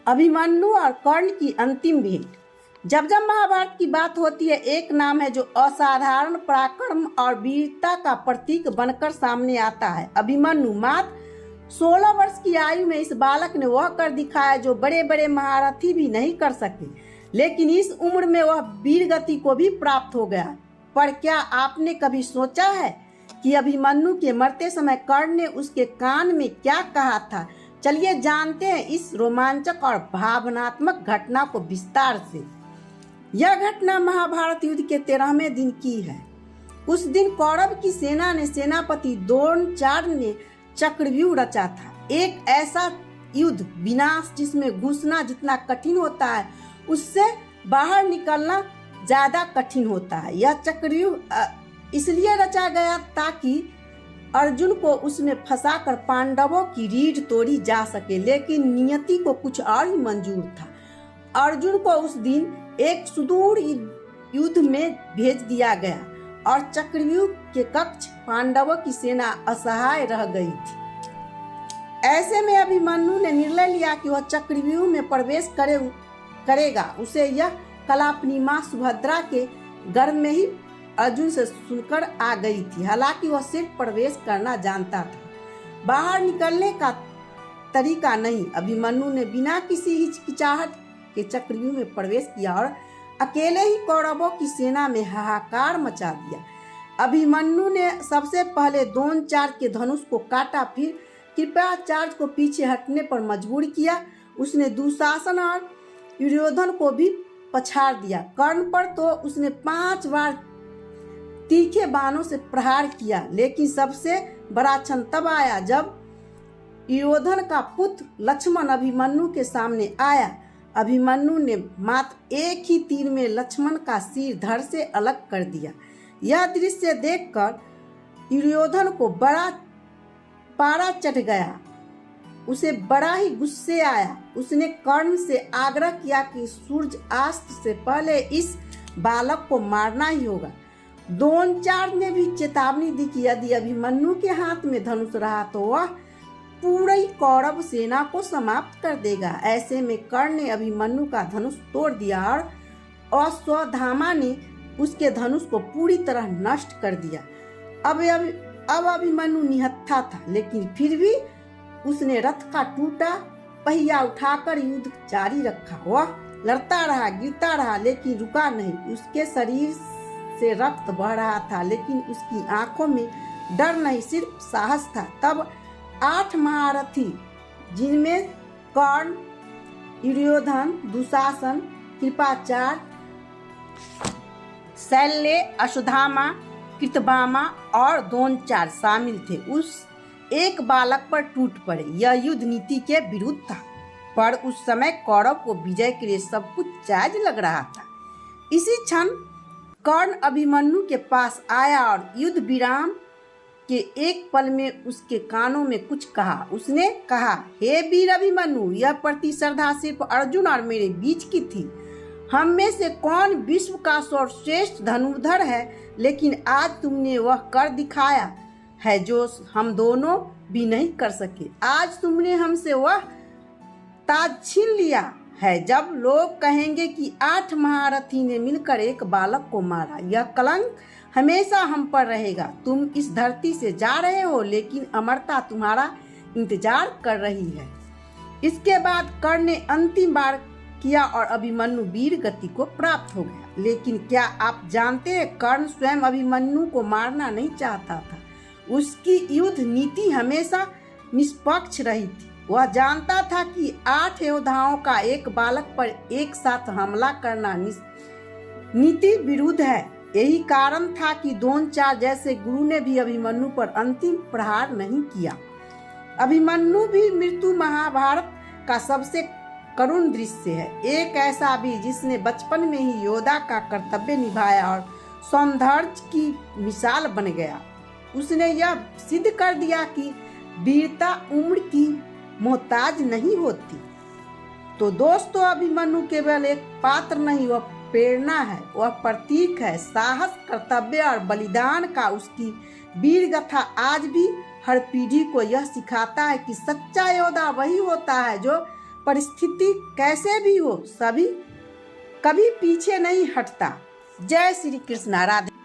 अभिमन्यु और कर्ण की अंतिम भेंट। जब जब महाभारत की बात होती है, एक नाम है जो असाधारण पराक्रम और वीरता का प्रतीक बनकर सामने आता है, अभिमन्यु। मात्र 16 वर्ष की आयु में इस बालक ने वह कर दिखाया जो बड़े बड़े महारथी भी नहीं कर सके, लेकिन इस उम्र में वह वीर गति को भी प्राप्त हो गया। पर क्या आपने कभी सोचा है कि अभिमन्यु के मरते समय कर्ण ने उसके कान में क्या कहा था? चलिए जानते हैं इस रोमांचक और भावनात्मक घटना को विस्तार से। यह घटना महाभारत युद्ध के 13वें दिन की है। उस दिन कौरव की सेना ने सेनापति द्रोणाचार्य ने चक्रव्यूह रचा था। एक ऐसा युद्ध विनाश जिसमें घुसना जितना कठिन होता है, उससे बाहर निकलना ज्यादा कठिन होता है। यह चक्रव्यूह इसलिए रचा गया ताकि अर्जुन को उसमें फंसाकर पांडवों की रीढ़ तोड़ी जा सके, लेकिन नियति को कुछ और ही मंजूर था। अर्जुन को उस दिन एक सुदूर युद्ध में भेज दिया गया और चक्रव्यूह के कक्ष पांडवों की सेना असहाय रह गई थी। ऐसे में अभिमन्यु ने निर्णय लिया कि वह चक्रव्यूह में प्रवेश करेगा। उसे यह कला अपनी मां सुभद्रा के गर्भ में ही अर्जुन से सुनकर आ गई थी। हालांकि वह सिर्फ प्रवेश करना जानता था, बाहर निकलने का तरीका नहीं। अभिमन्यु ने बिना किसी हिचकिचाहट के चक्रव्यूह में प्रवेश किया और अकेले ही कौरवों की सेना में हाहाकार मचा दिया। अभिमन्यु ने सबसे पहले द्रोणाचार्य के धनुष को काटा, फिर कृपाचार्य को पीछे हटने पर मजबूर किया। उसने दुशासन और दुर्योधन को भी पछाड़ दिया। कर्ण पर तो उसने 5 बार तीखे बाणों से प्रहार किया, लेकिन सबसे बड़ा क्षण तब आया जब दुर्योधन का पुत्र लक्ष्मण अभिमन्यु के सामने आया। अभिमन्यु ने मात्र एक ही तीर में लक्ष्मण का सिर धड़ से अलग कर दिया। यह दृश्य देखकर दुर्योधन को बड़ा पारा चढ़ गया। उसे बड़ा ही गुस्से आया। उसने कर्ण से आग्रह किया कि सूर्यास्त से पहले इस बालक को मारना ही होगा। द्रोणाचार्य ने भी चेतावनी दी कि यदि अभिमन्यु के हाथ में धनुष रहा तो वह पूरी कौरव सेना को समाप्त कर देगा। ऐसे में कर्ण ने अभिमन्यु का धनुष तोड़ दिया और अश्वत्थामा ने उसके धनुष को पूरी तरह नष्ट कर दिया। अब अभिमन्यु निहत्था था, लेकिन फिर भी उसने रथ का टूटा पहिया उठाकर युद्ध जारी रखा। वह लड़ता रहा, गिरता रहा, लेकिन रुका नहीं। उसके शरीर से रक्त बह रहा था, लेकिन उसकी आंखों में डर नहीं, सिर्फ साहस था। तब 8 महारथी, जिनमें कर्ण, दुर्योधन, दुशासन, कृपाचार्य, शल्य, अश्वत्थामा, कृतवर्मा और द्रोणाचार्य शामिल थे, उस एक बालक पर टूट पड़े। यह युद्ध नीति के विरुद्ध था, पर उस समय कौरव को विजय के लिए सब कुछ जायज लग रहा था। इसी क्षण कर्ण अभिमन्यु के पास आया और युद्ध विराम के एक पल में उसके कानों में कुछ कहा। उसने कहा, हे वीर अभिमन्यु, यह प्रतिस्पर्धा सिर्फ अर्जुन और मेरे बीच की थी। हम में से कौन विश्व का सर्वश्रेष्ठ धनुर्धर है, लेकिन आज तुमने वह कर दिखाया है जो हम दोनों भी नहीं कर सके। आज तुमने हमसे वह ताज छीन लिया है जब लोग कहेंगे कि 8 महारथी ने मिलकर एक बालक को मारा। यह कलंक हमेशा हम पर रहेगा। तुम इस धरती से जा रहे हो, लेकिन अमरता तुम्हारा इंतजार कर रही है। इसके बाद कर्ण ने अंतिम बार किया और अभिमन्यु वीर गति को प्राप्त हो गया। लेकिन क्या आप जानते हैं, कर्ण स्वयं अभिमन्यु को मारना नहीं चाहता था। उसकी युद्ध नीति हमेशा निष्पक्ष रही थी। वह जानता था कि 8 योद्धाओं का एक बालक पर एक साथ हमला करना नीति विरुद्ध है। यही कारण था कि द्रोणाचार्य जैसे गुरु ने भी अभिमन्यु पर अंतिम प्रहार नहीं किया। अभिमन्यु भी मृत्यु महाभारत का सबसे करुण दृश्य है। एक ऐसा भी जिसने बचपन में ही योद्धा का कर्तव्य निभाया और सौंदर्य की मिसाल बन गया। उसने यह सिद्ध कर दिया कि वीरता उम्र की मोहताज नहीं होती। तो दोस्तों, अभिमन्यु केवल एक पात्र नहीं, वह प्रेरणा है, वह प्रतीक है साहस, कर्तव्य और बलिदान का। उसकी वीर गाथा आज भी हर पीढ़ी को यह सिखाता है कि सच्चा योद्धा वही होता है जो परिस्थिति कैसे भी हो, सभी कभी पीछे नहीं हटता। जय श्री कृष्णा। राधे।